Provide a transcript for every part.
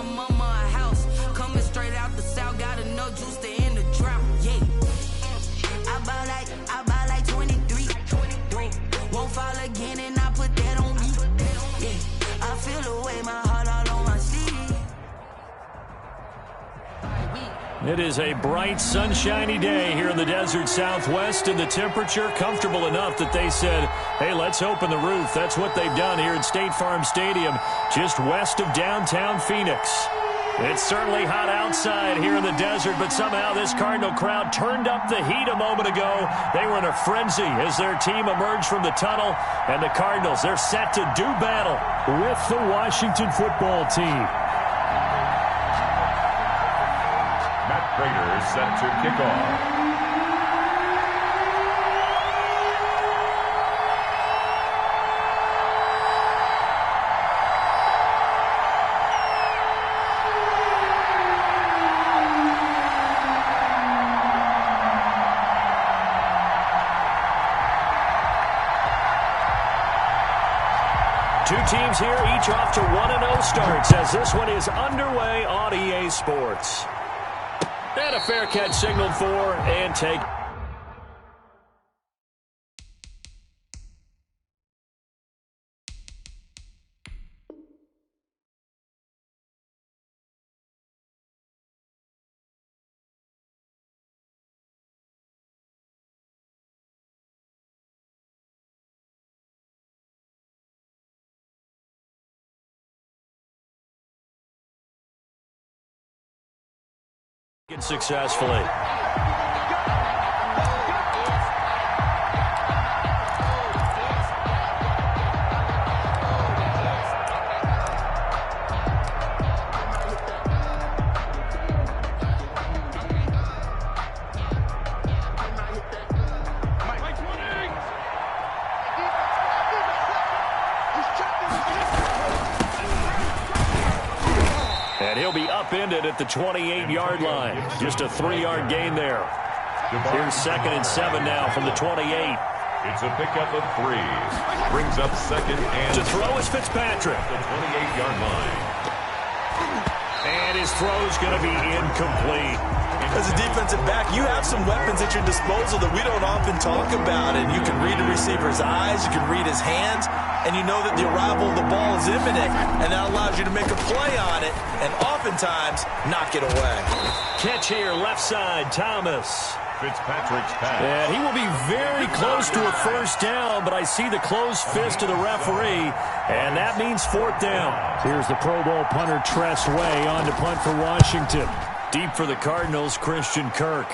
my mama a house. Coming straight out the south, got enough juice to end the drought. Yeah. I buy like 23. Won't fall again and I put that on me. Yeah. I feel the way, my heart all on my sleeve. It is a bright, sunshiny day here in the desert Southwest, and the temperature comfortable enough that they said, hey, let's open the roof. That's what they've done here at State Farm Stadium, just west of downtown Phoenix. It's certainly hot outside here in the desert, but somehow this Cardinal crowd turned up the heat a moment ago. They were in a frenzy as their team emerged from the tunnel, and the Cardinals, they're set to do battle with the Washington football team. Raiders set to kick off. Two teams here, each off to 1-0 starts as this one is underway on EA Sports. And a fair catch signaled for and take. Successfully. And he'll be upended at the 28-yard line. Just a 3-yard gain there. Here's 2nd and 7 now from the 28. It's a pickup of 3. Brings up 2nd and... To throw is Fitzpatrick. The 28-yard line. And his throw's going to be incomplete. As a defensive back, you have some weapons at your disposal that we don't often talk about. And you can read a receiver's eyes, you can read his hands, and you know that the arrival of the ball is imminent, and that allows you to make a play on it and oftentimes knock it away. Catch here, left side, Thomas. Fitzpatrick's pass. And he will be very close to a first down, but I see the closed fist of the referee, and that means 4th down. Here's the Pro Bowl punter Tress Way on to punt for Washington. Deep for the Cardinals, Christian Kirk.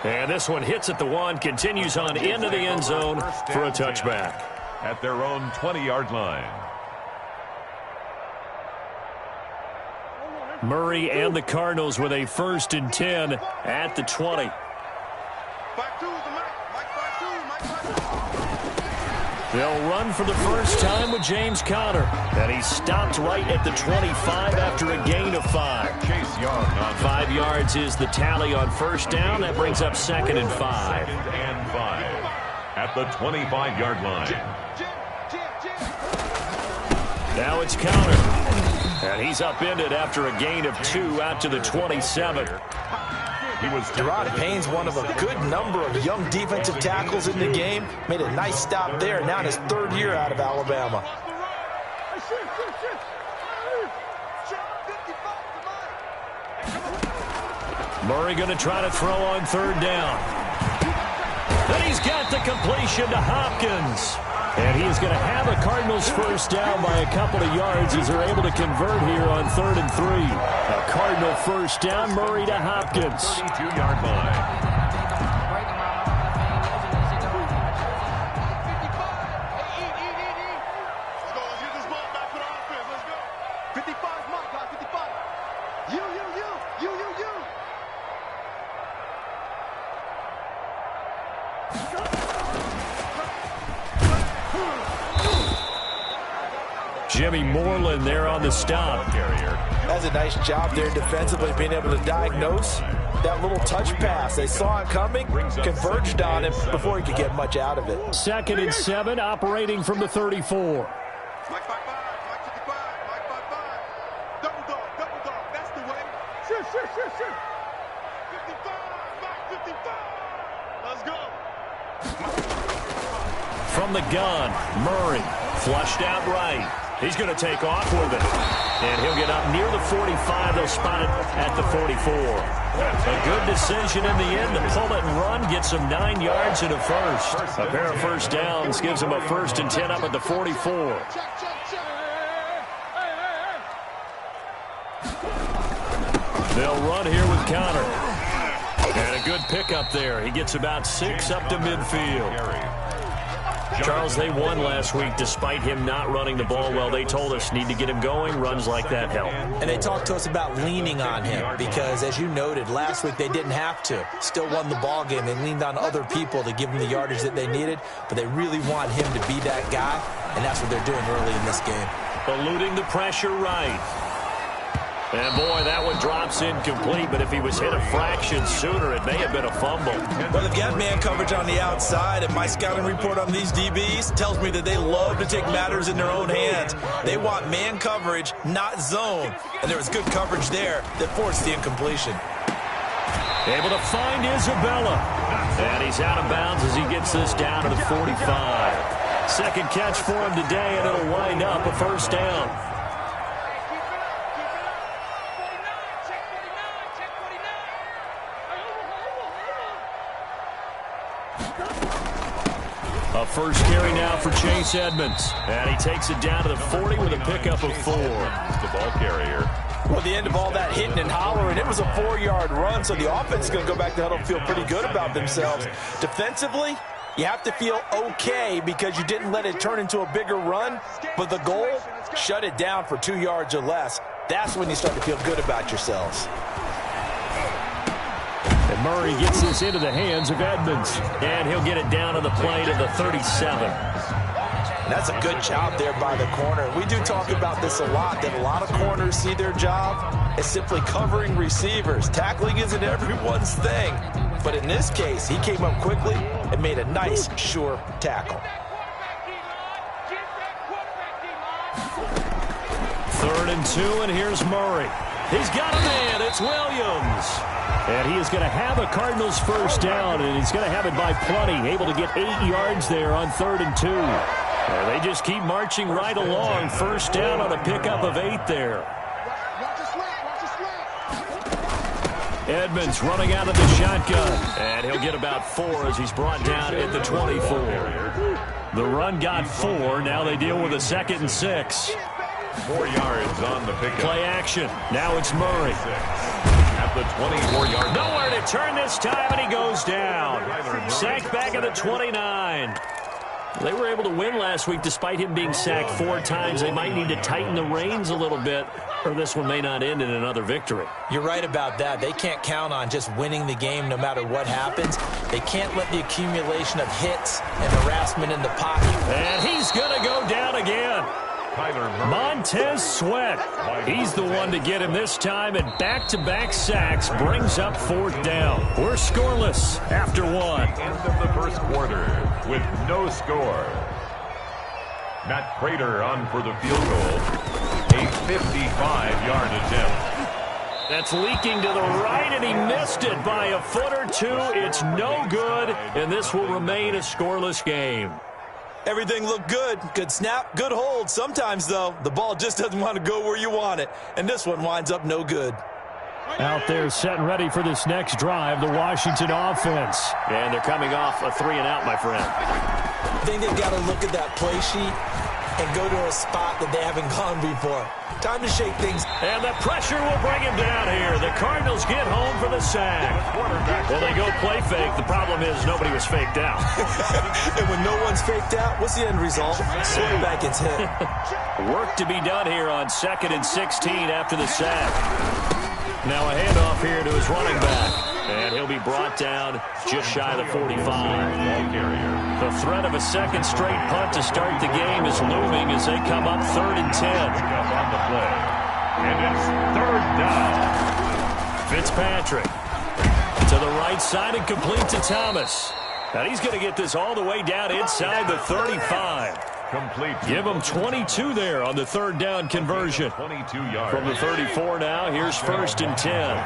And this one hits at the 1, continues on into the end zone for a touchback. At their own 20-yard line. Murray and the Cardinals with a 1st and 10 at the 20. They'll run for the first time with James Conner. And he stopped right at the 25 after a gain of 5. Chase Young on 5 yards is the tally on first down. That brings up 2nd and 5. 2nd and 5. At the 25-yard line. Now it's Conner. And he's upended after a gain of 2 out to the 27. Gerard Payne's one of a good number of young defensive tackles in the game. Made a nice stop there, now in his 3rd year out of Alabama. Murray going to try to throw on 3rd down. Then he's got the completion to Hopkins. And he is going to have a Cardinals first down by a couple of yards as they're able to convert here on 3rd and 3. A Cardinal first down, Murray to Hopkins. 32-yard line. Jimmy Moreland there on the stop. That's a nice job there defensively, being able to diagnose that little touch pass. They saw it coming, converged on him before he could get much out of it. 2nd and 7, operating from the 34. From the gun, Murray flushed out right. He's going to take off with it. And he'll get up near the 45. They'll spot it at the 44. A good decision in the end to pull it and run. Gets him 9 yards and a first. A pair of first downs gives him a 1st and 10 up at the 44. They'll run here with Connor. And a good pickup there. He gets about 6 up to midfield. Charles, they won last week despite him not running the ball well. They told us need to get him going. Runs like that help. And they talked to us about leaning on him because, as you noted, last week they didn't have to. Still won the ball game. They leaned on other people to give them the yardage that they needed, but they really want him to be that guy, and that's what they're doing early in this game. Eluding the pressure right. And, boy, that one drops incomplete, but if he was hit a fraction sooner, it may have been a fumble. Well, they've got man coverage on the outside, and my scouting report on these DBs tells me that they love to take matters in their own hands. They want man coverage, not zone. And there was good coverage there that forced the incompletion. Able to find Isabella. And he's out of bounds as he gets this down to the 45. Second catch for him today, and it'll wind up a first down. A first carry now for Chase Edmonds. And he takes it down to the 40 with a pickup of 4. The ball carrier. Well, the end of all that hitting and hollering, it was a 4-yard run, so the offense is going to go back to huddle and feel pretty good about themselves. Defensively, you have to feel okay because you didn't let it turn into a bigger run, but the goal, shut it down for 2 yards or less. That's when you start to feel good about yourselves. And Murray gets this into the hands of Edmonds. And he'll get it down to the play to the 37. And that's a good job there by the corner. We do talk about this a lot, that a lot of corners see their job as simply covering receivers. Tackling isn't everyone's thing. But in this case, he came up quickly and made a nice, sure tackle. 3rd and 2, and here's Murray. He's got a man. It's Williams. And he is going to have a Cardinals first down, and he's going to have it by plenty. Able to get 8 yards there on 3rd and 2. And they just keep marching right along. First down on a pickup of 8 there. Edmonds running out of the shotgun. And he'll get about 4 as he's brought down at the 24. The run got 4. Now they deal with a 2nd and 6. 4 yards on the pickup. Play action. Now it's Murray. At the 24-yard line. Nowhere to turn this time, and he goes down. Sacked back at the 29. They were able to win last week despite him being sacked 4 times. They might need to tighten the reins a little bit, or this one may not end in another victory. You're right about that. They can't count on just winning the game no matter what happens. They can't let the accumulation of hits and harassment in the pocket. And he's going to go down again. Montez Sweat. He's the one to get him this time, and back-to-back sacks brings up 4th down. We're scoreless after 1. End of the first quarter with no score. Matt Prater on for the field goal. A 55-yard attempt. That's leaking to the right, and he missed it by a foot or 2. It's no good, and this will remain a scoreless game. Everything looked good. Good snap, good hold. Sometimes, though, the ball just doesn't want to go where you want it. And this one winds up no good. Out there set and ready for this next drive, the Washington offense. And they're coming off a 3-and-out, my friend. I think they've got to look at that play sheet and go to a spot that they haven't gone before. Time to shake things. And the pressure will bring him down here. The Cardinals get home for the sack. Well, they go play fake. The problem is nobody was faked out. And when no one's faked out, what's the end result? Quarterback gets hit. Work to be done here on 2nd and 16 after the sack. Now a handoff here to his running back. And he'll be brought down just shy of the 45. The threat of a second straight punt to start the game is looming as they come up 3rd and 10. Up on the play. And it's 3rd down. Fitzpatrick to the right side and complete to Thomas. And he's going to get this all the way down inside the 35. Complete. Give him 22 there on the 3rd down conversion. 22 yards. From the 34 now, here's 1st and 10.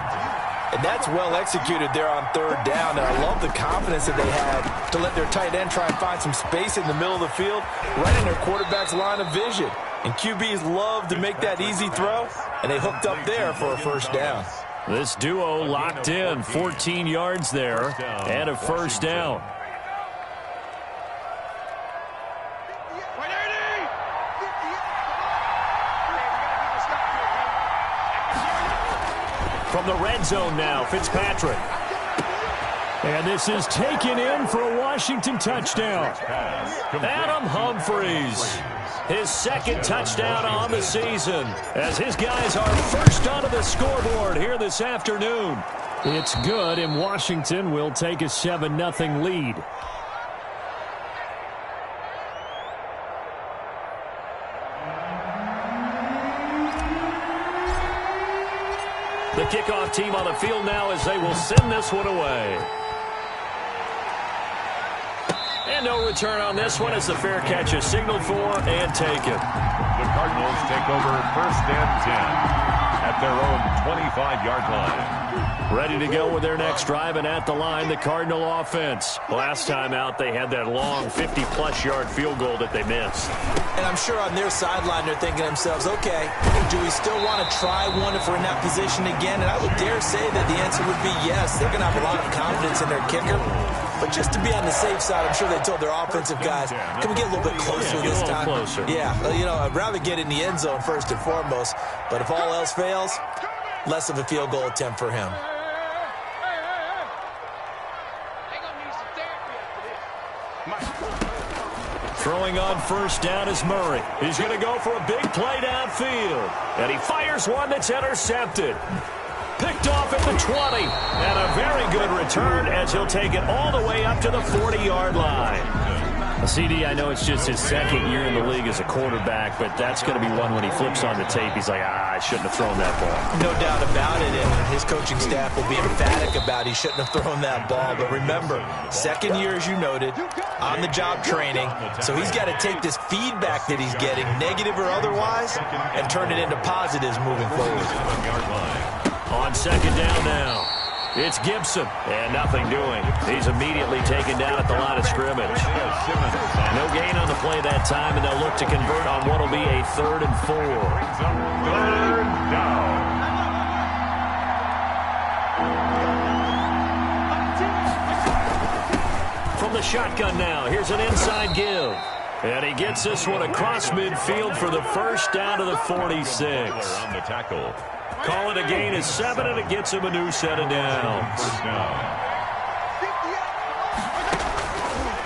And that's well executed there on third down. And I love the confidence that they had to let their tight end try and find some space in the middle of the field, right in their quarterback's line of vision. And QBs love to make that easy throw, and they hooked up there for a first down. This duo locked in, 14 yards there, and a first down. From the red zone now, Fitzpatrick. And this is taken in for a Washington touchdown. Adam Humphries, his second touchdown on the season, as his guys are first onto the scoreboard here this afternoon. It's good, and Washington will take a 7-0 lead. The kickoff team on the field now as they will send this one away. And no return on this one as the fair catch is signaled for and taken. The Cardinals take over 1st and 10 at their own 25-yard line. Ready to go with their next drive, and at the line, the Cardinal offense. Last time out, they had that long 50-plus yard field goal that they missed. And I'm sure on their sideline they're thinking to themselves, okay, do we still want to try one if we're in that position again? And I would dare say that the answer would be yes. They're going to have a lot of confidence in their kicker. But just to be on the safe side, I'm sure they told their offensive guys, can we get a little bit closer this time? Closer. Yeah, you know, I'd rather get in the end zone first and foremost. But if all else fails, less of a field goal attempt for him. Throwing on first down is Murray. He's going to go for a big play downfield. And he fires one that's intercepted. Picked off at the 20. And a very good return as he'll take it all the way up to the 40-yard line. CD, I know it's just his second year in the league as a quarterback, but that's going to be one when he flips on the tape. He's like, I shouldn't have thrown that ball. No doubt about it, and his coaching staff will be emphatic about he shouldn't have thrown that ball. But remember, second year, as you noted, on-the-job training, so he's got to take this feedback that he's getting, negative or otherwise, and turn it into positives moving forward. On second down now, it's Gibson, and nothing doing. He's immediately taken down at the line of scrimmage. No gain on the play that time, and they'll look to convert on what will be a 3rd and 4. 3rd down. From the shotgun now, here's an inside give. And he gets this one across midfield for the first down to the 46. On the tackle. Call it a gain of 7, and it gets him a new set of downs.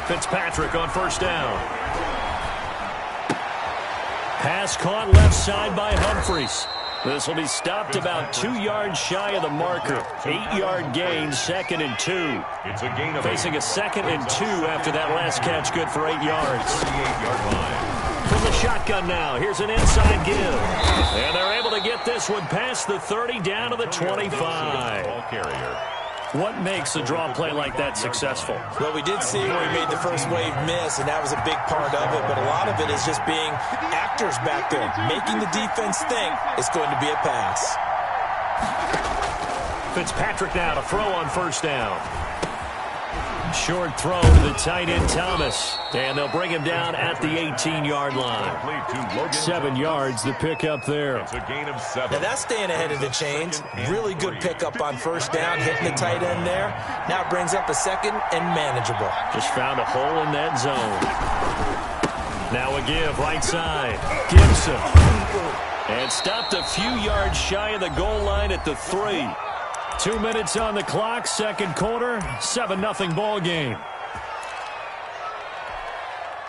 Fitzpatrick on first down. Pass caught left side by Humphries. This will be stopped about 2 yards shy of the marker. 8-yard gain, 2nd and 2. It's a gain of Facing a 2nd and 2 after that last catch, good for 8 yards. 38-yard line. From the shotgun now, here's an inside give. And they're able to get this one past the 30 down to the 25. Ball carrier. What makes a draw play like that successful? Well, we did see where he made the first wave miss, and that was a big part of it. But a lot of it is just being actors back there, making the defense think it's going to be a pass. Fitzpatrick now to throw on first down. Short throw to the tight end Thomas. And they'll bring him down at the 18-yard line. 7 yards the pickup there. It's a gain of 7. Now that's staying ahead of the chains. Really good pickup on first down, hitting the tight end there. Now it brings up a 2nd and manageable. Just found a hole in that zone. Now a give right side. Gibson. And stopped a few yards shy of the goal line at the 3. 2 minutes on the clock, second quarter, 7-0 ball game.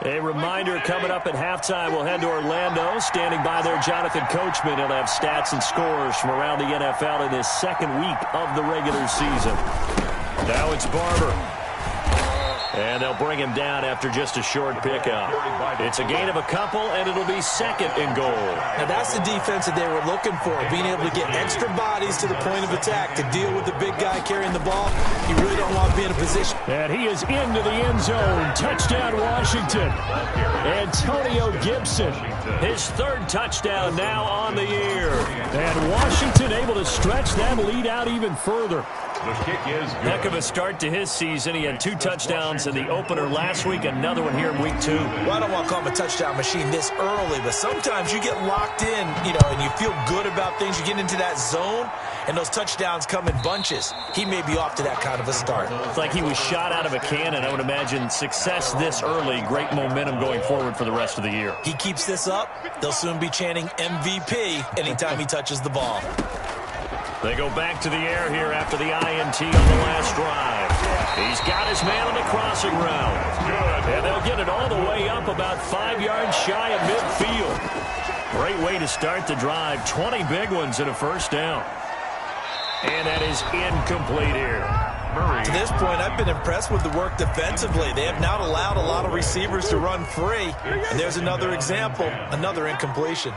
A reminder coming up at halftime, we'll head to Orlando. Standing by there, Jonathan Coachman. He'll have stats and scores from around the NFL in his second week of the regular season. Now it's Barber. And they'll bring him down after just a short pickup. It's a gain of a couple, and it'll be second and goal. Now, that's the defense that they were looking for, being able to get extra bodies to the point of attack to deal with the big guy carrying the ball. You really don't want to be in a position. And he is into the end zone. Touchdown, Washington. Antonio Gibson, his third touchdown now on the year. And Washington able to stretch that lead out even further. The kick is good. Heck of a start to his season. He had 2 touchdowns in the opener last week, another one here in week 2. Well, I don't want to call him a touchdown machine this early, but sometimes you get locked in, and you feel good about things. You get into that zone, and those touchdowns come in bunches. He may be off to that kind of a start. It's like he was shot out of a cannon. I would imagine success this early, great momentum going forward for the rest of the year. He keeps this up, they'll soon be chanting MVP anytime he touches the ball. They go back to the air here after the INT on the last drive. He's got his man on the crossing route. And they'll get it all the way up about 5 yards shy of midfield. Great way to start the drive. 20 big ones and a first down. And that is incomplete here. To this point, I've been impressed with the work defensively. They have not allowed a lot of receivers to run free. And there's another example, another incompletion.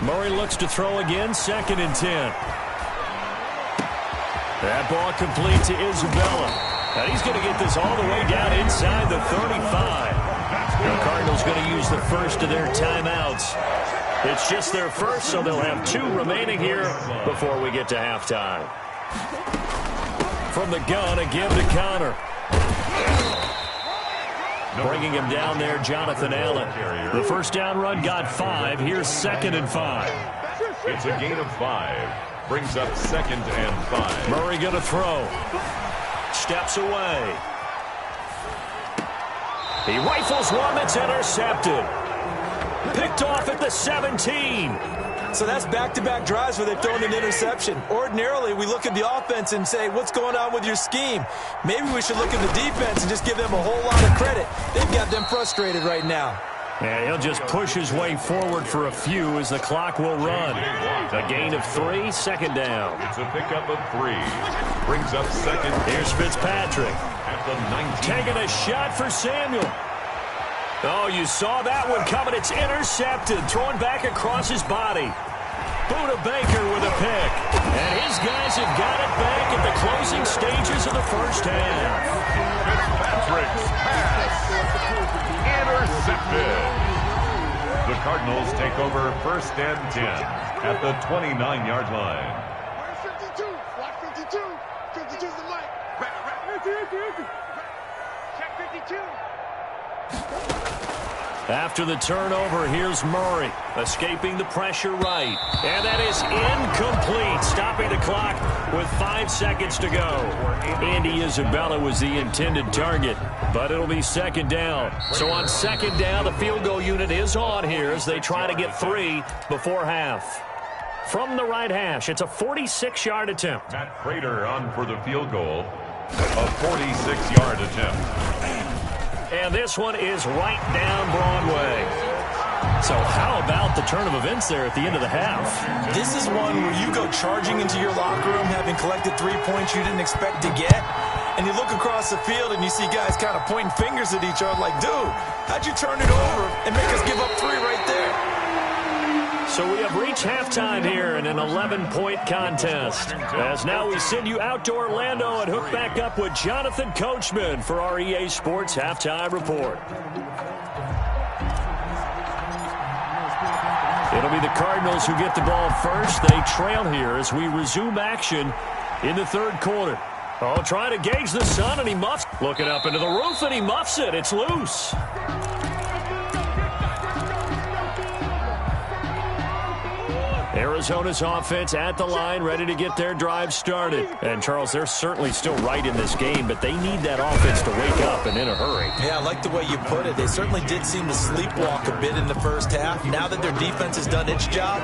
Murray looks to throw again, 2nd and 10. That ball complete to Isabella. And he's going to get this all the way down inside the 35. The Cardinals going to use the first of their timeouts. It's just their first, so they'll have 2 remaining here before we get to halftime. From the gun, a give to Connor. Bringing him down there, Jonathan Allen. The first down run got 5. Here's 2nd and 5. It's a gain of 5. Brings up 2nd and 5. Murray going to throw. Steps away. He rifles one that's intercepted. Picked off at the 17. So that's back-to-back drives where they've thrown an interception. Ordinarily, we look at the offense and say, what's going on with your scheme? Maybe we should look at the defense and just give them a whole lot of credit. They've got them frustrated right now. Yeah, he'll just push his way forward for a few as the clock will run. A gain of 3, 2nd down. It's a pickup of 3. Brings up 2nd. Here's Fitzpatrick. At the 19. Taking a shot for Samuel. Oh, you saw that one coming. It's intercepted. Thrown back across his body. Buda Baker with a pick. And his guys have got it back at the closing stages of the first half. Fitzpatrick's pass. Intercepted. The Cardinals take over 1st and 10 at the 29-yard line. 52. Watch 52. 52's the mic. Check 52. After the turnover, here's Murray, escaping the pressure right. And that is incomplete, stopping the clock with 5 seconds to go. Andy Isabella was the intended target, but it'll be 2nd down. So on 2nd down, the field goal unit is on here as they try to get 3 before half. From the right hash, it's a 46-yard attempt. Matt Prater on for the field goal. A 46-yard attempt. And this one is right down Broadway. So how about the turn of events there at the end of the half? This is one where you go charging into your locker room having collected 3 points you didn't expect to get. And you look across the field and you see guys kind of pointing fingers at each other like, dude, how'd you turn it over and make us give up 3 right there? So we have reached halftime here in an 11-point contest. As now we send you out to Orlando and hook back up with Jonathan Coachman for our EA Sports Halftime Report. It'll be the Cardinals who get the ball first. They trail here as we resume action in the 3rd quarter. Oh, trying to gauge the sun, and he muffs. Looking up into the roof, and he muffs it. It's loose. Arizona's offense at the line, ready to get their drive started. And, Charles, they're certainly still right in this game, but they need that offense to wake up and in a hurry. Yeah, I like the way you put it. They certainly did seem to sleepwalk a bit in the first half. Now that their defense has done its job,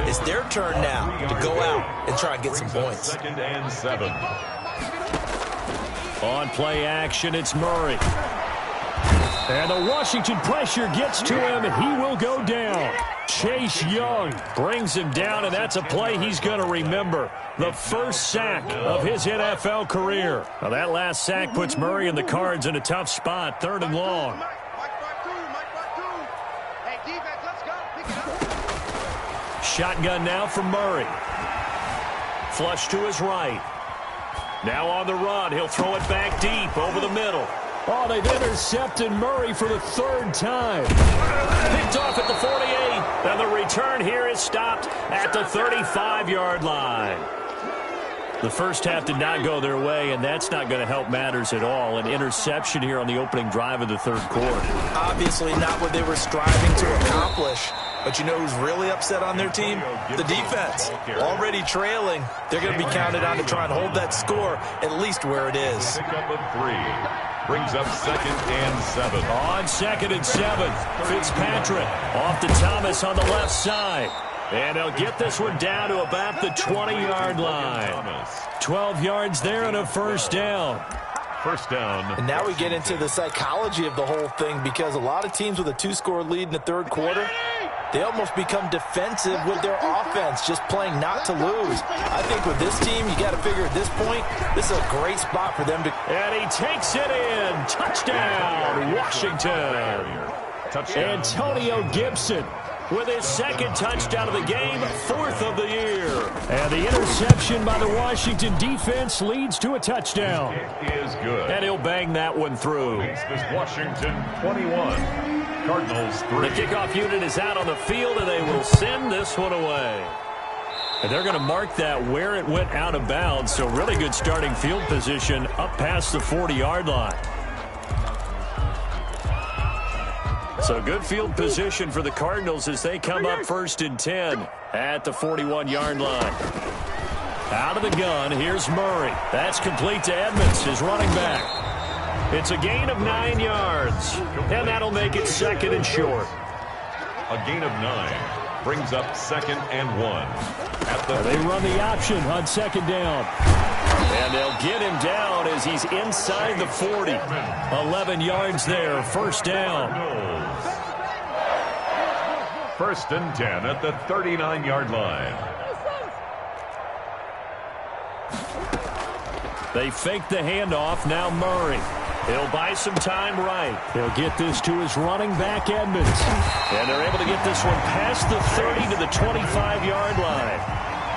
it's their turn now to go out and try and get some points. 2nd and 7. On play action, it's Murray. And the Washington pressure gets to him, and he will go down. Chase Young brings him down, and that's a play he's going to remember. The first sack of his NFL career. Now that last sack puts Murray and the Cards in a tough spot, 3rd and long. Shotgun now for Murray. Flush to his right. Now on the run. He'll throw it back deep over the middle. Oh, they've intercepted Murray for the 3rd time. Picked off at the 48. And the return here is stopped at the 35-yard line. The first half did not go their way, and that's not going to help matters at all. An interception here on the opening drive of the 3rd quarter. Obviously not what they were striving to accomplish. But you know who's really upset on their team? The defense. Already trailing. They're going to be counted on to try and hold that score at least where it is. Pickup of 3. Brings up 2nd and 7. On 2nd and 7, Fitzpatrick off to Thomas on the left side. And he'll get this one down to about the 20-yard line. 12 yards there and a first down. First down. And now we get into the psychology of the whole thing, because a lot of teams with a 2-score lead in the 3rd quarter, they almost become defensive with their offense, just playing not to lose. I think with this team, you got to figure at this point, this is a great spot for them to... And he takes it in. Touchdown, Washington. Touchdown. Antonio Gibson with his 2nd touchdown of the game, 4th of the year. And the interception by the Washington defense leads to a touchdown. It is good. And he'll bang that one through. Makes this Washington 21. Cardinals 3. The kickoff unit is out on the field, and they will send this one away. And they're going to mark that where it went out of bounds, so really good starting field position up past the 40-yard line. So good field position for the Cardinals as they come up 1st and 10 at the 41-yard line. Out of the gun, here's Murray. That's complete to Edmonds, his running back. It's a gain of 9 yards, and that'll make it 2nd and short. A gain of 9 brings up 2nd and 1. They run the option on 2nd down. And they'll get him down as he's inside the 40. 11 yards there, first down. 1st and 10 at the 39-yard line. They fake the handoff, now Murray. He'll buy some time right. He'll get this to his running back, Edmonds. And they're able to get this one past the 30 to the 25-yard line.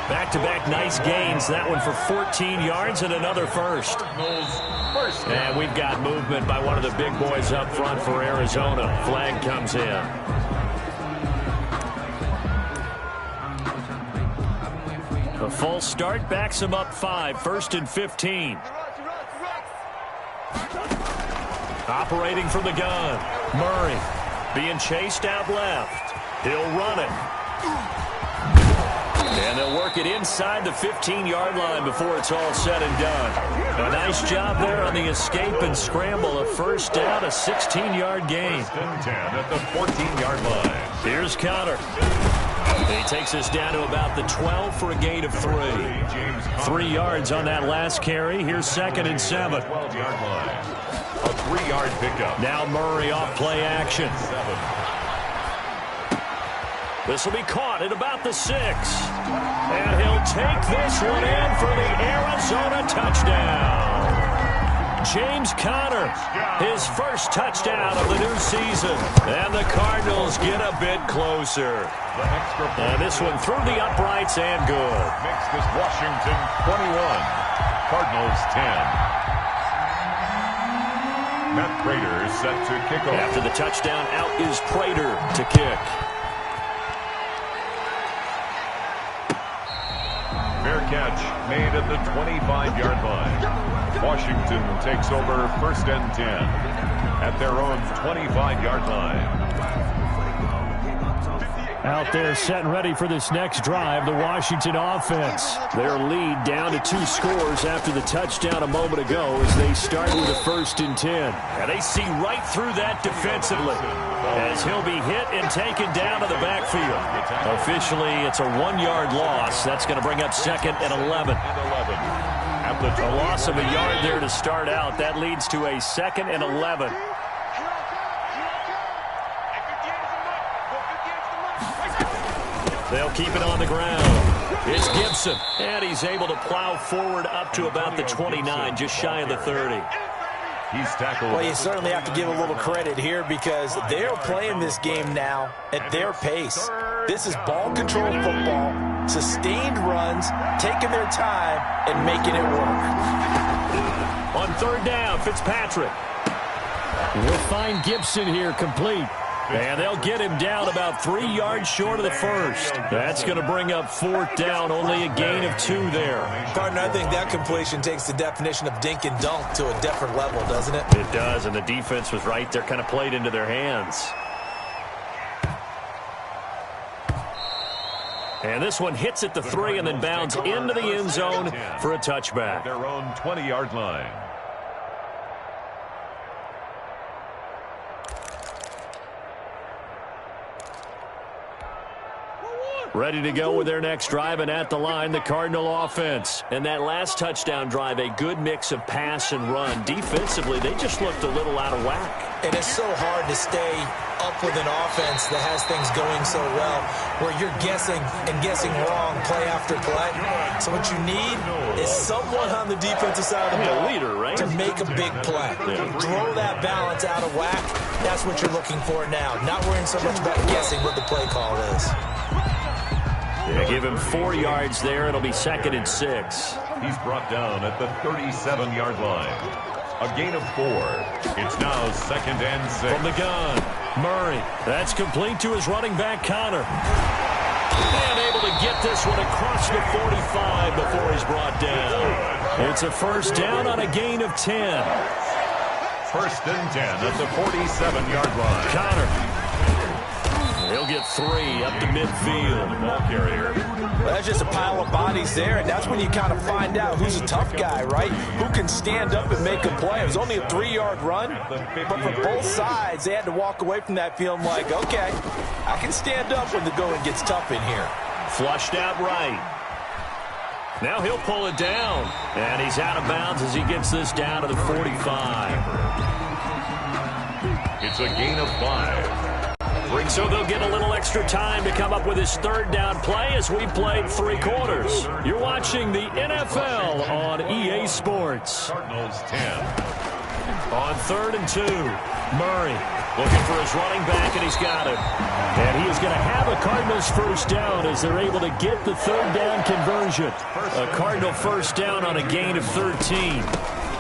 Back-to-back nice gains. That one for 14 yards and another first. And we've got movement by one of the big boys up front for Arizona. Flag comes in. A false start backs him up 5. 1st and 15. Operating from the gun. Murray being chased out left. He'll run it. And they'll work it inside the 15-yard line before it's all said and done. A nice job there on the escape and scramble. A first down, a 16-yard gain. 1st and 10 at the 14-yard line. Here's Conner. He takes us down to about the 12 for a gain of 3. 3 yards on that last carry. Here's 2nd and 7. 12-yard line. A 3-yard pickup. Now Murray off play action. 7. This will be caught at about the 6. And he'll take this one in for the Arizona touchdown. James Conner, his first touchdown of the new season. And the Cardinals get a bit closer. And this one through the uprights and good. Makes this Washington 21. Cardinals 10. Matt Prater set to kick off. After the touchdown, out is Prater to kick. Fair catch made at the 25-yard line. Washington takes over 1st and 10 at their own 25-yard line. Out there set and ready for this next drive, the Washington offense. Their lead down to 2 scores after the touchdown a moment ago as they start with a 1st and 10. And they see right through that defensively as he'll be hit and taken down to the backfield. Officially, it's a 1-yard loss. That's going to bring up 2nd and 11. A loss of a yard there to start out. That leads to a 2nd and 11. They'll keep it on the ground. It's Gibson, and he's able to plow forward up to about the 29, just shy of the 30. He's tackled. Well, you certainly have to give a little credit here because they're playing this game now at their pace. This is ball control football, sustained runs, taking their time, and making it work. On third down, Fitzpatrick. We'll find Gibson here complete. And they'll get him down about 3 yards short of the first. That's going to bring up fourth down, only a gain of 2 there. Partner, I think that completion takes the definition of dink and dunk to a different level, doesn't it? It does, and the defense was right there, kind of played into their hands. And this one hits at the 3 and then bounds into the end zone for a touchback. Their own 20-yard line. Ready to go with their next drive, and at the line, the Cardinal offense. And that last touchdown drive, a good mix of pass and run. Defensively, they just looked a little out of whack. And it's so hard to stay up with an offense that has things going so well, where you're guessing and guessing wrong play after play. So what you need is someone on the defensive side of the ball leader, right? to make a big play. Throw that balance out of whack. That's what you're looking for now. Not worrying so much about guessing what the play call is. Yeah, give him 4 yards there. It'll be 2nd and 6. He's brought down at the 37-yard line. A gain of 4. It's now 2nd and 6. From the gun, Murray. That's complete to his running back, Connor. And able to get this one across the 45 before he's brought down. It's a first down on a gain of 10. 1st and 10 at the 47-yard line. Connor. He'll get 3 up to midfield. Ball carrier. Well, that's just a pile of bodies there, and that's when you kind of find out who's a tough guy, right? Who can stand up and make a play. It was only a 3-yard run, but for both sides, they had to walk away from that feeling like, okay, I can stand up when the going gets tough in here. Flushed out right. Now he'll pull it down, and he's out of bounds as he gets this down to the 45. It's a gain of 5. So they'll get a little extra time to come up with his third down play as we played 3 quarters. You're watching the NFL on EA Sports. Cardinals 10. On 3rd and 2, Murray looking for his running back, and he's got it. And he is going to have a Cardinals first down as they're able to get the 3rd down conversion. A Cardinal first down on a gain of 13.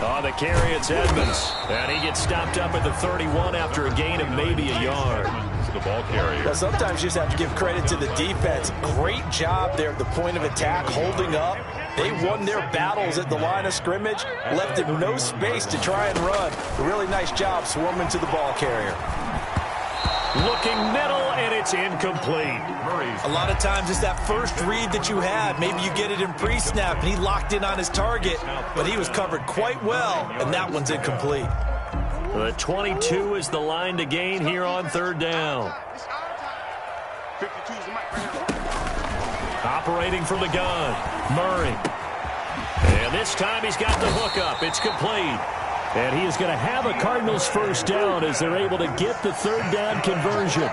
On the carry, it's Edmonds. And he gets stopped up at the 31 after a gain of maybe a yard. The ball carrier. Well, sometimes you just have to give credit to the defense. Great job there at the point of attack, holding up. They won their battles at the line of scrimmage, left him no space to try and run. A really nice job swarming to the ball carrier. Looking middle, and it's incomplete. A lot of times it's that first read that you have. Maybe you get it in pre-snap, and he locked in on his target, but he was covered quite well, and that one's incomplete. The 22 is the line to gain here on 3rd down. Operating from the gun, Murray. And this time he's got the hook up. It's complete. And he is going to have a Cardinals first down as they're able to get the 3rd down conversion.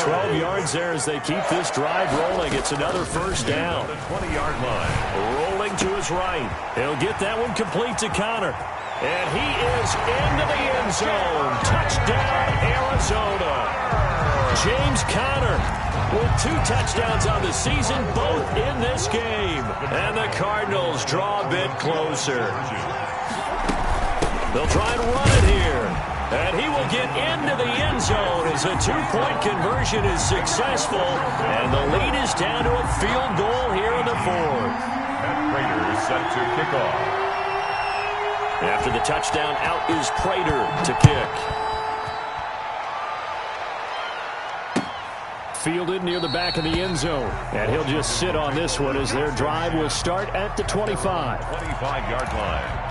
12 yards there as they keep this drive rolling. It's another first down. The 20-yard line. Rolling to his right. He'll get that one complete to Connor. And he is into the end zone. Touchdown, Arizona. James Conner with 2 touchdowns on the season, both in this game. And the Cardinals draw a bit closer. They'll try and run it here. And he will get into the end zone as a 2-point conversion is successful. And the lead is down to a field goal here in the 4th. Matt Prater is set to kick off. After the touchdown, out is Prater to kick. Fielded near the back of the end zone. And he'll just sit on this one as their drive will start at the 25. 25-yard line.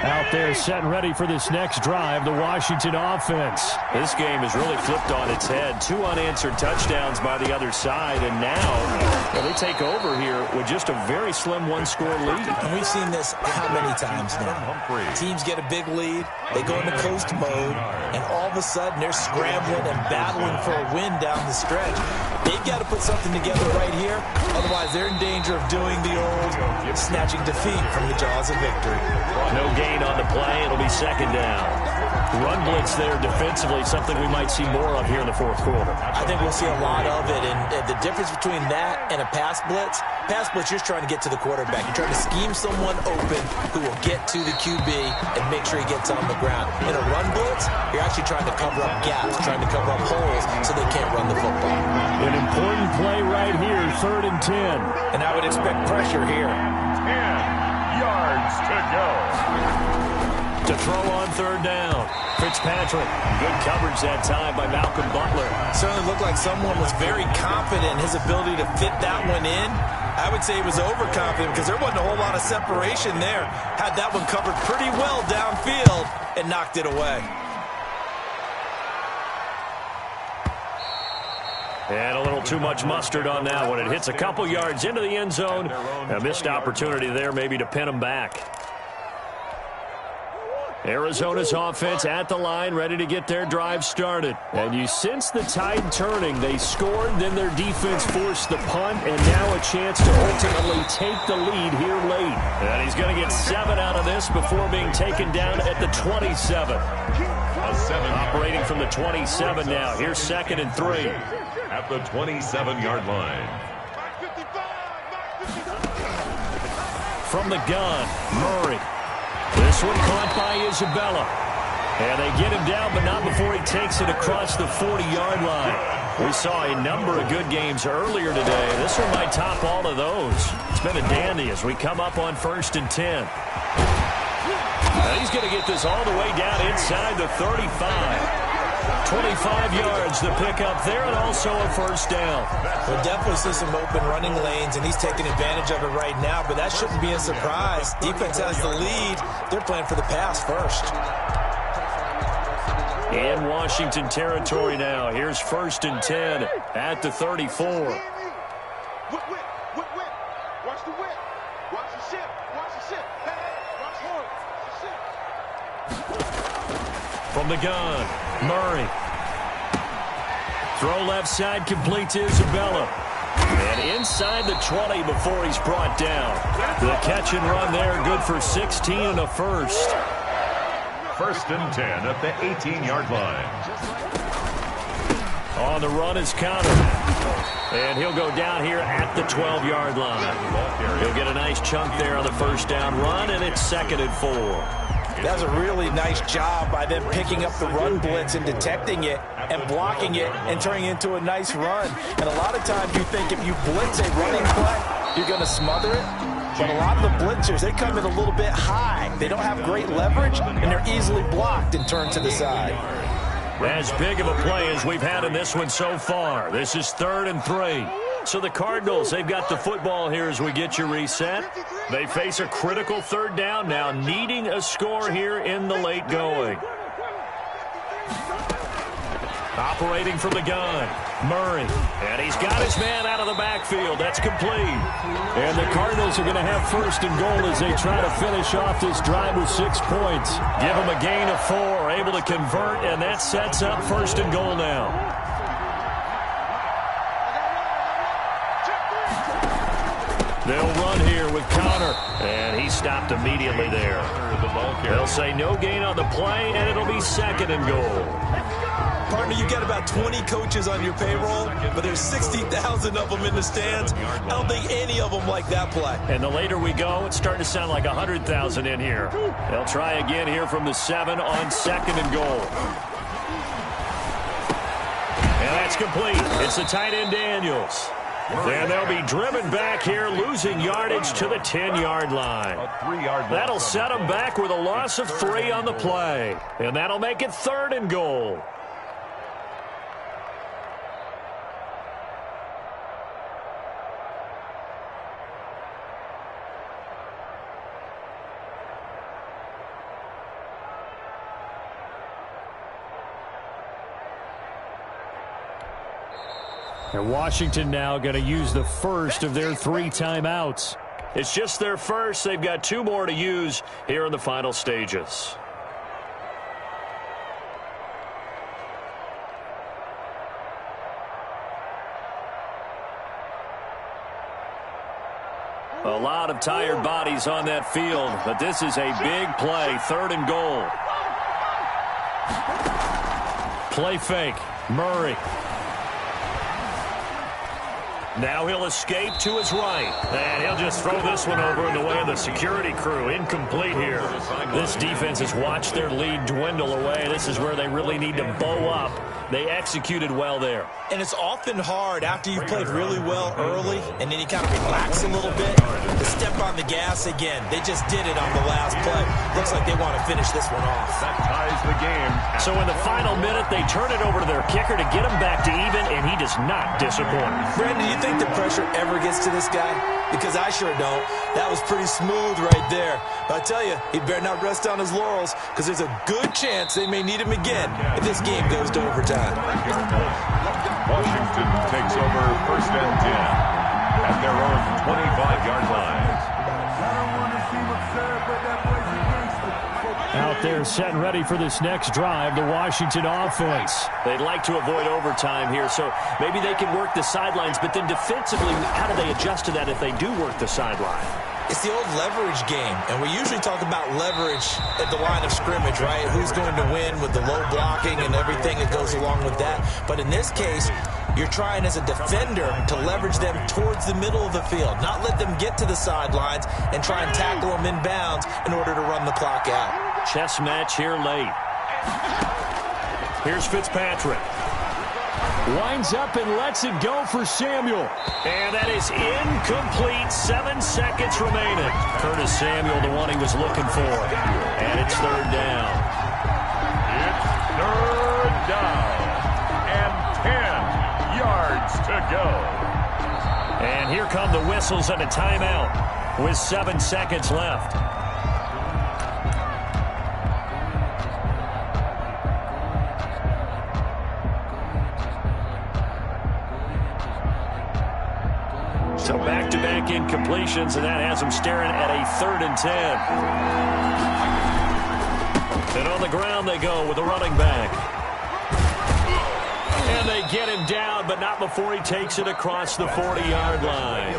Out there set and ready for this next drive, the Washington offense. This game has really flipped on its head. 2 unanswered touchdowns by the other side, and now they take over here with just a very slim one-score lead. And we've seen this how many times now? Teams get a big lead, they go into coast mode, and all of a sudden they're scrambling and battling for a win down the stretch. They've got to put something together right here, otherwise they're in danger of doing the old snatching defeat from the jaws of victory. No gain on the play. It'll be second down. Run blitz there defensively, something we might see more of here in the fourth quarter. I think we'll see a lot of it, and the difference between that and a pass blitz, you're just trying to get to the quarterback. You're trying to scheme someone open who will get to the QB and make sure he gets on the ground. In a run blitz, you're actually trying to cover up gaps, trying to cover up holes so they can't run the football. An important play right here, 3rd and 10. And I would expect pressure here. 10 yards to go. To throw on 3rd down. Fitzpatrick. Good coverage that time by Malcolm Butler. Certainly looked like someone was very confident in his ability to fit that one in. I would say he was overconfident because there wasn't a whole lot of separation there. Had that one covered pretty well downfield and knocked it away. And a little too much mustard on that one. It hits a couple yards into the end zone. A missed opportunity there maybe to pin him back. Arizona's offense at the line, ready to get their drive started. And you sense the tide turning. They scored, then their defense forced the punt, and now a chance to ultimately take the lead here late. And he's going to get 7 out of this before being taken down at the 27. Operating from the 27 now. Here's 2nd and 3. At the 27-yard line. From the gun, Murray. This one caught by Isabella. And they get him down, but not before he takes it across the 40-yard line. We saw a number of good games earlier today. This one might top all of those. It's been a dandy as we come up on 1st and 10. And he's going to get this all the way down inside the 35. 25 yards to pick up there, and also a 1st down. We'll definitely see some open running lanes, and he's taking advantage of it right now, but that shouldn't be a surprise. Defense has the lead. They're playing for the pass first. In Washington territory now. Here's 1st and 10 at the 34. Watch the whip. Watch the ship. Watch the ship. Hey, watch home. Watch the ship. From the gun, Murray. Throw left side, complete to Isabella. And inside the 20 before he's brought down. The catch and run there, good for 16 and a 1st. 1st and 10 at the 18-yard line. On the run is Connor. And he'll go down here at the 12-yard line. He'll get a nice chunk there on the 1st down run, and it's 2nd and 4. That was a really nice job by them picking up the run blitz and detecting it and blocking it and turning it into a nice run. And a lot of times you think if you blitz a running play, you're going to smother it. But a lot of the blitzers, they come in a little bit high. They don't have great leverage, and they're easily blocked and turned to the side. As big of a play as we've had in this one so far. This is 3rd and 3. So the Cardinals, they've got the football here as we get you reset. They face a critical 3rd down now, needing a score here in the late going. Operating from the gun, Murray. And he's got his man out of the backfield. That's complete. And the Cardinals are going to have 1st and goal as they try to finish off this drive with 6 points. Give them a gain of 4, able to convert, and that sets up 1st and goal now. They'll run here with Connor, and he stopped immediately there. They'll say no gain on the play, and it'll be 2nd and goal. Partner, you've got about 20 coaches on your payroll, but there's 60,000 of them in the stands. I don't think any of them like that play. And the later we go, it's starting to sound like 100,000 in here. They'll try again here from the 7 on 2nd and goal. And that's complete. It's the tight end Daniels. And they'll be driven back here, losing yardage to the 10-yard line. That'll set them back with a loss of 3 on the play. And that'll make it 3rd and goal. And Washington now going to use the first of their 3 timeouts. It's just their first. They've got 2 more to use here in the final stages. A lot of tired bodies on that field, but this is a big play, 3rd and goal. Play fake. Murray. Now he'll escape to his right. And he'll just throw this one over in the way of the security crew. Incomplete here. This defense has watched their lead dwindle away. This is where they really need to bow up. They executed well there. And it's often hard after you've played really well early and then you kind of relax a little bit to step on the gas again. They just did it on the last play. Looks like they want to finish this one off. That ties the game. So in the final minute, they turn it over to their kicker to get him back to even, and he does not disappoint. Brandon, do you think the pressure ever gets to this guy? Because I sure don't. That was pretty smooth right there. But I tell you, he better not rest on his laurels because there's a good chance they may need him again if this game goes to overtime. Washington takes over 1st and 10 at their own 25-yard line. Out there set and ready for this next drive, the Washington offense. They'd like to avoid overtime here, so maybe they can work the sidelines, but then defensively, how do they adjust to that if they do work the sideline? It's the old leverage game, and we usually talk about leverage at the line of scrimmage, right? Who's going to win with the low blocking and everything that goes along with that. But in this case, you're trying as a defender to leverage them towards the middle of the field, not let them get to the sidelines and try and tackle them in bounds in order to run the clock out. Chess match here late. Here's Fitzpatrick. Winds up and lets it go for Samuel. And that is incomplete. 7 seconds remaining. Curtis Samuel, the one he was looking for. And it's 3rd down. It's 3rd down. And 10 yards to go. And here come the whistles and a timeout with 7 seconds left. So back-to-back incompletions, and that has them staring at a 3rd and 10. And on the ground they go with the running back. And they get him down, but not before he takes it across the 40-yard line.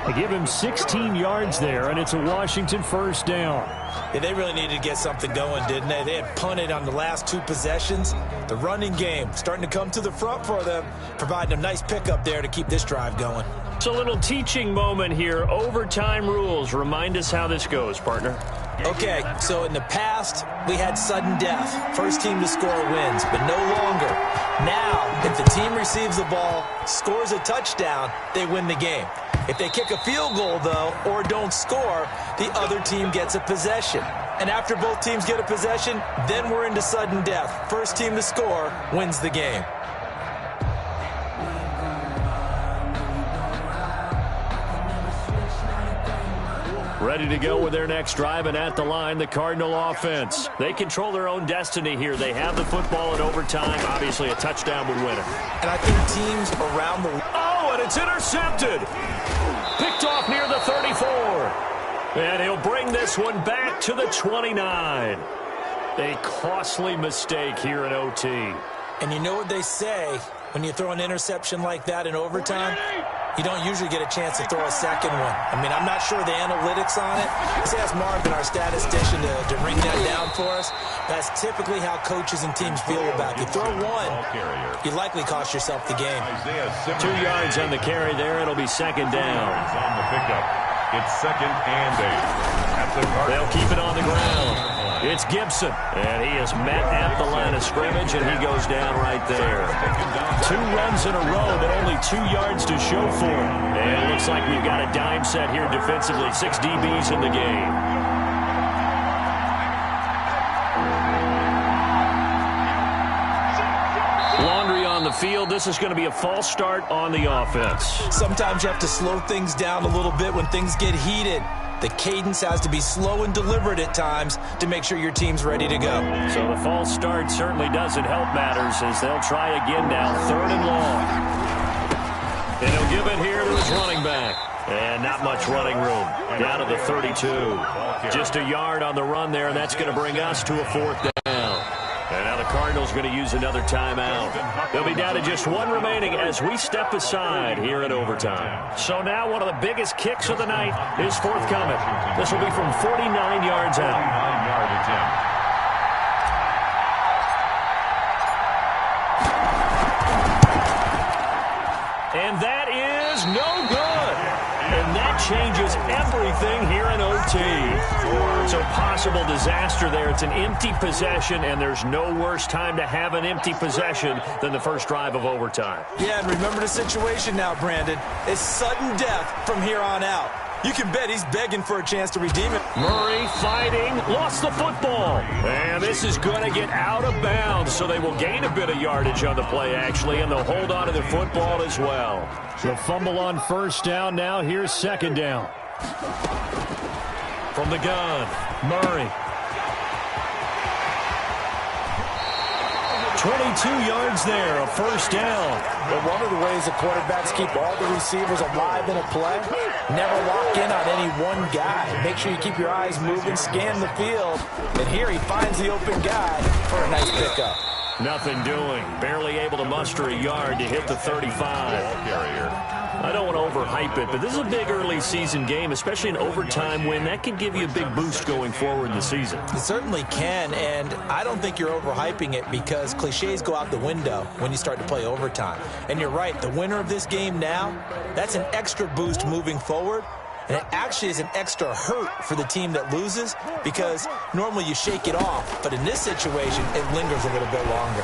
They give him 16 yards there, and it's a Washington 1st down. Yeah, they really needed to get something going, didn't they? They had punted on the last 2 possessions. The running game starting to come to the front for them, providing a nice pickup there to keep this drive going. It's a little teaching moment here. Overtime rules. Remind us how this goes, partner. Okay, so in the past, we had sudden death. First team to score wins, but no longer. Now, if the team receives the ball, scores a touchdown, they win the game. If they kick a field goal, though, or don't score, the other team gets a possession. And after both teams get a possession, then we're into sudden death. First team to score wins the game. Ready to go with their next drive, and at the line, the Cardinal offense. They control their own destiny here. They have the football in overtime. Obviously, a touchdown would win it. And I think teams around the... Oh, and it's intercepted. Picked off near the 34. And he'll bring this one back to the 29. A costly mistake here in OT. And you know what they say when you throw an interception like that in overtime? You don't usually get a chance to throw a second one. I mean, I'm not sure the analytics on it. Let's ask Marvin, our statistician, to ring that down for us. That's typically how coaches and teams feel about it. You throw one, you likely cost yourself the game. 2 yards on the carry there. It'll be 2nd down. On the pickup. It's 2nd and 8. They'll keep it on the ground. It's Gibson, and he is met at the line of scrimmage, and he goes down right there. 2 runs in a row, but only 2 yards to show for him. And it looks like we've got a dime set here defensively. 6 DBs in the game. Laundry on the field. This is going to be a false start on the offense. Sometimes you have to slow things down a little bit when things get heated. The cadence has to be slow and deliberate at times to make sure your team's ready to go. So the false start certainly doesn't help matters as they'll try again now. 3rd and long. And he'll give it here to his running back. And not much running room. Down to the 32. Just a yard on the run there, and that's going to bring us to a 4th down. And now the Cardinals going to use another timeout. They'll be down to just one remaining as we step aside here in overtime. So now one of the biggest kicks of the night is forthcoming. This will be from 49 yards out. 49-yard attempt. And that is no good. And that changes everything here in OT. So possible disaster there. It's an empty possession, and there's no worse time to have an empty possession than the first drive of overtime. Yeah, and remember the situation now, Brandon. It's sudden death from here on out. You can bet he's begging for a chance to redeem it. Murray fighting, lost the football. And this is going to get out of bounds, so they will gain a bit of yardage on the play, actually, and they'll hold on to the football as well. The fumble on first down now. Here's 2nd down. From the gun, Murray. 22 yards there, a 1st down. But one of the ways the quarterbacks keep all the receivers alive in a play, never lock in on any one guy. Make sure you keep your eyes moving, scan the field, and here he finds the open guy for a nice pickup. Nothing doing. Barely able to muster a yard to hit the 35. I don't want to overhype it, but this is a big early season game, especially an overtime win. That can give you a big boost going forward in the season. It certainly can, and I don't think you're overhyping it because cliches go out the window when you start to play overtime. And you're right, the winner of this game now, that's an extra boost moving forward. And it actually is an extra hurt for the team that loses because normally you shake it off. But in this situation, it lingers a little bit longer.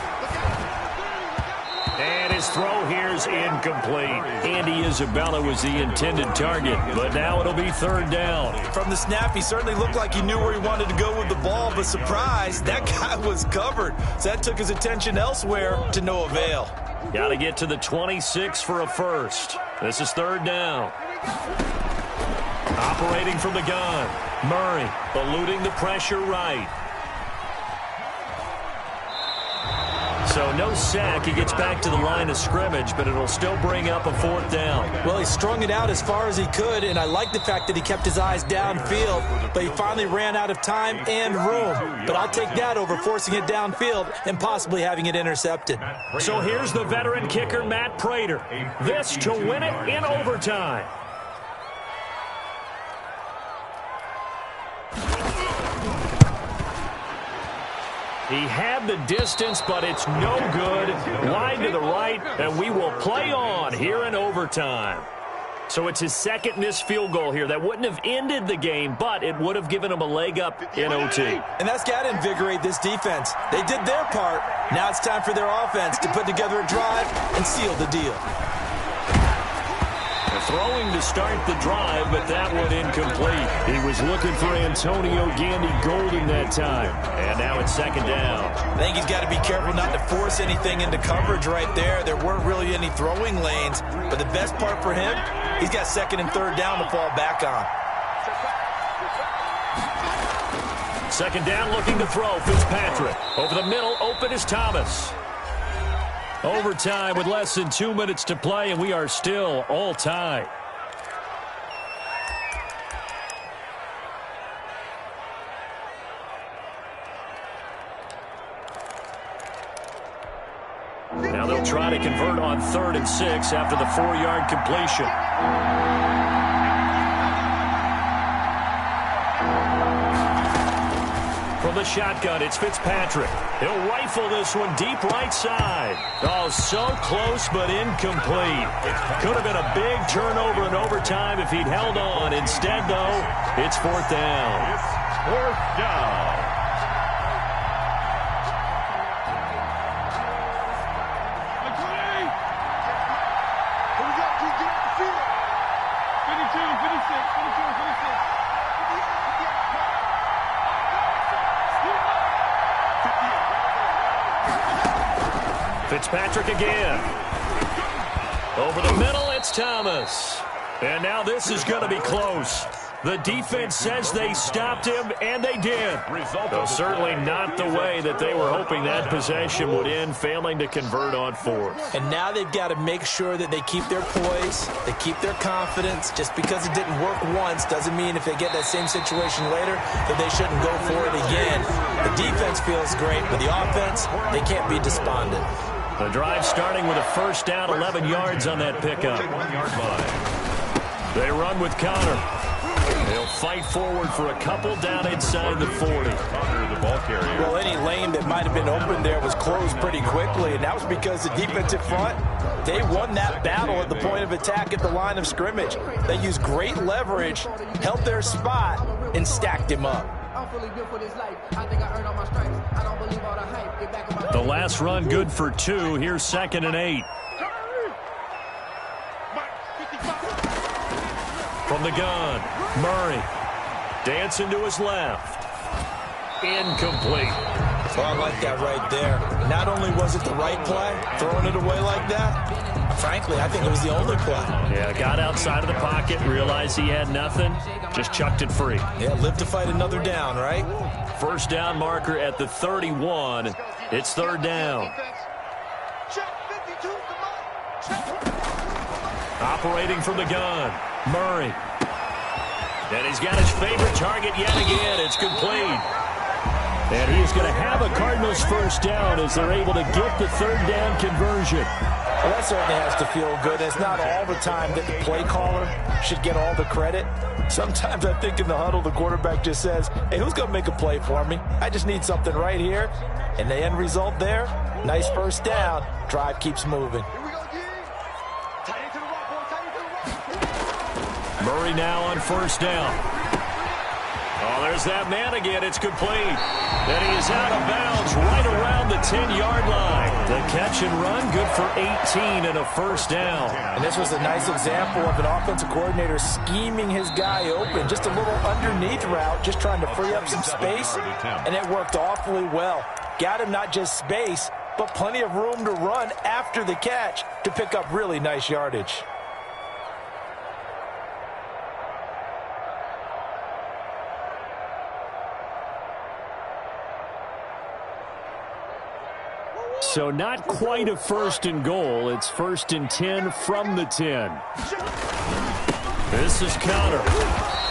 And his throw here is incomplete. Andy Isabella was the intended target, but now it'll be 3rd down. From the snap, he certainly looked like he knew where he wanted to go with the ball, but surprise, that guy was covered. So that took his attention elsewhere to no avail. Got to get to the 26 for a 1st. This is 3rd down. Operating from the gun, Murray eluding the pressure right. So no sack. He gets back to the line of scrimmage, but it'll still bring up a 4th down. Well, he strung it out as far as he could, and I like the fact that he kept his eyes downfield, but he finally ran out of time and room. But I'll take that over forcing it downfield and possibly having it intercepted. So here's the veteran kicker, Matt Prater. This to win it in overtime. He had the distance, but it's no good. Wide to the right, and we will play on here in overtime. So it's his 2nd missed field goal here. That wouldn't have ended the game, but it would have given him a leg up in OT. And that's got to invigorate this defense. They did their part. Now it's time for their offense to put together a drive and seal the deal. Throwing to start the drive, but that one incomplete. He was looking for Antonio Gandy Golden that time. And now it's 2nd down. I think he's got to be careful not to force anything into coverage right there. There weren't really any throwing lanes. But the best part for him, he's got 2nd and 3rd down to fall back on. 2nd down, looking to throw. Fitzpatrick. Over the middle, open is Thomas. Overtime with less than 2 minutes to play, and we are still all tied. Now they'll try to convert on 3rd and 6 after the 4-yard completion. From the shotgun, it's Fitzpatrick. He'll rifle this one deep right side. Oh, so close but incomplete. Could have been a big turnover in overtime if he'd held on. Instead, though, it's 4th down. It's 4th down. Fitzpatrick again. Over the middle, it's Thomas. And now this is going to be close. The defense says they stopped him, and they did. Though certainly not the way that they were hoping that possession would end, failing to convert on fourth. And now they've got to make sure that they keep their poise, they keep their confidence. Just because it didn't work once doesn't mean if they get that same situation later that they shouldn't go for it again. The defense feels great, but the offense, they can't be despondent. The drive starting with a first down, 11 yards on that pickup. They run with Connor. They'll fight forward for a couple down inside the 40. Well, any lane that might have been open there was closed pretty quickly, and that was because the defensive front, they won that battle at the point of attack at the line of scrimmage. They used great leverage, held their spot, and stacked him up. The last run good for 2. Here's 2nd and 8. From the gun, Murray dancing to his left. Incomplete. Well, I like that right there. Not only was it the right play, throwing it away like that, frankly, I think it was the only play. Yeah, got outside of the pocket, realized he had nothing, just chucked it free. Yeah, live to fight another down, right? First down marker at the 31. It's 3rd down. Operating from the gun, Murray. And he's got his favorite target yet again. It's complete. And he's going to have a Cardinals first down as they're able to get the 3rd down conversion. Well, that certainly has to feel good. It's not all the time that the play caller should get all the credit. Sometimes I think in the huddle, the quarterback just says, hey, who's going to make a play for me? I just need something right here. And the end result there, nice first down. Drive keeps moving. Murray now on first down. Oh, there's that man again. It's complete. And he is out of bounds right around the 10-yard line. The catch and run, good for 18 and a first down. And this was a nice example of an offensive coordinator scheming his guy open. Just a little underneath route, just trying to free up some space. And it worked awfully well. Got him not just space, but plenty of room to run after the catch to pick up really nice yardage. So not quite a 1st and goal. It's 1st and 10 from the 10. This is Connor.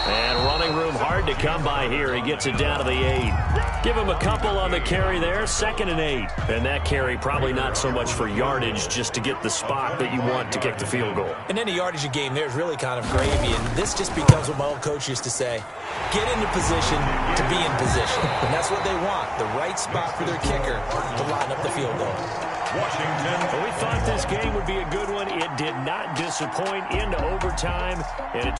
And running room hard to come by here. He gets it down to the 8. Give him a couple on the carry there. 2nd and 8. And that carry probably not so much for yardage, just to get the spot that you want to kick the field goal. In any yardage game, there's really kind of gravy. And this just becomes what my old coach used to say. Get into position to be in position. And that's what they want. The right spot for their kicker to line up the field goal. Washington. We thought this game would be a good one. It did not disappoint into overtime. And